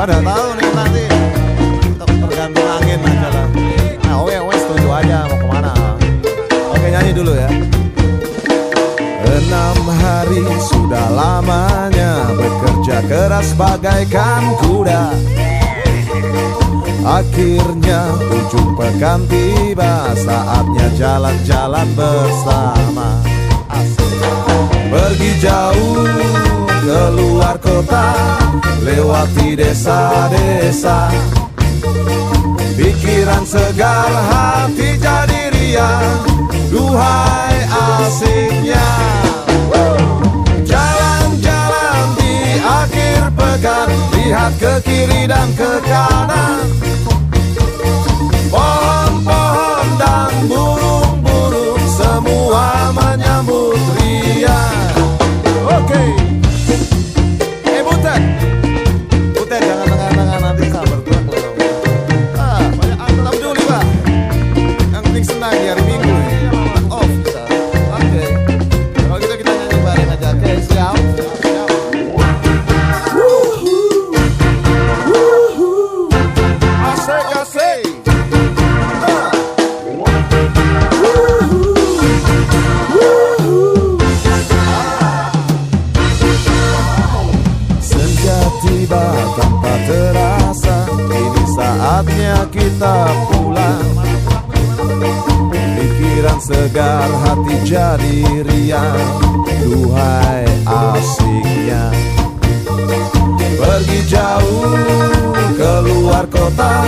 Pada tahu nih nanti tergantung angin aja lah. Nah, oke, setuju aja mau kemana. Oke, nyanyi dulu ya. 6 hari sudah lamanya bekerja keras bagaikan kuda. Akhirnya ujung pekan tiba, saatnya jalan-jalan bersama. Pergi jauh keluar kota, lewati desa-desa. Pikiran segar, hati jadi riang, duhai asiknya. Jalan-jalan di akhir pekan, lihat ke kiri dan ke kanan. Pohon-pohon dan burung-burung semua menyambut riang. Oke. Butet. Butet jangan tengah-tengah nanti sabar gerak loh. Banyak angkat dulu nih, Pak. Yang penting senang di hari Minggu nih. Off kita. Oke. Kalau gitu kita nyanyi bareng aja. Oke, siap. Asik-asik. Tiba tanpa terasa, ini saatnya kita pulang. Pikiran segar, hati jadi riang, duhai asiknya. Pergi jauh keluar kota,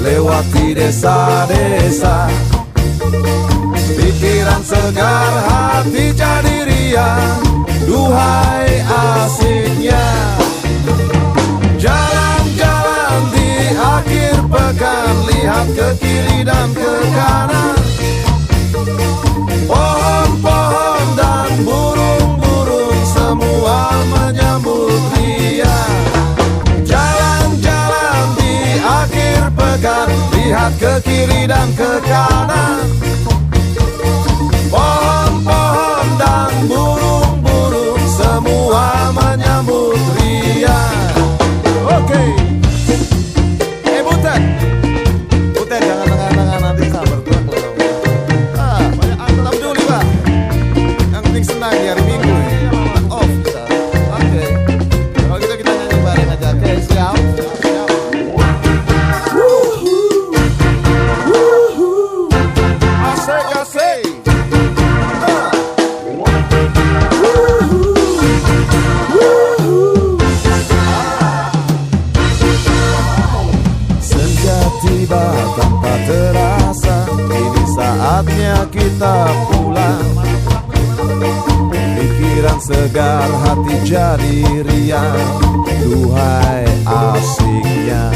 lewati desa-desa. Pikiran segar, hati jadi riang, duhai asiknya. Jalan-jalan di akhir pekan, lihat ke kiri dan ke kanan. Pohon-pohon dan burung-burung semua menyambut riang. Jalan-jalan di akhir pekan, lihat ke kiri dan ke kanan. Pohon-pohon dan burung-burung semua menyambut riang. Oke. Butet. Butet jangan tengah-tengah nanti sabar gerak loh. Banyak angkat dulu nih, Pak. Yang penting senang di hari Minggu nih. Off kita. Oke. Kalau gitu kita nyanyi bareng aja. Oke, siap. Asik-asik. Tiba tanpa terasa, ini saatnya kita pulang. Pikiran segar, hati jadi riang, duhai asiknya.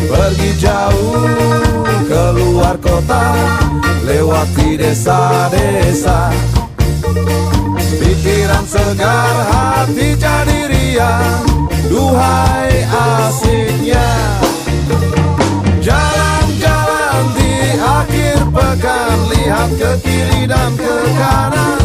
Pergi jauh keluar kota, lewati desa-desa. Pikiran segar, hati jadi riang, duhai asiknya. Jalan-jalan di akhir pekan, lihat ke kiri dan ke kanan.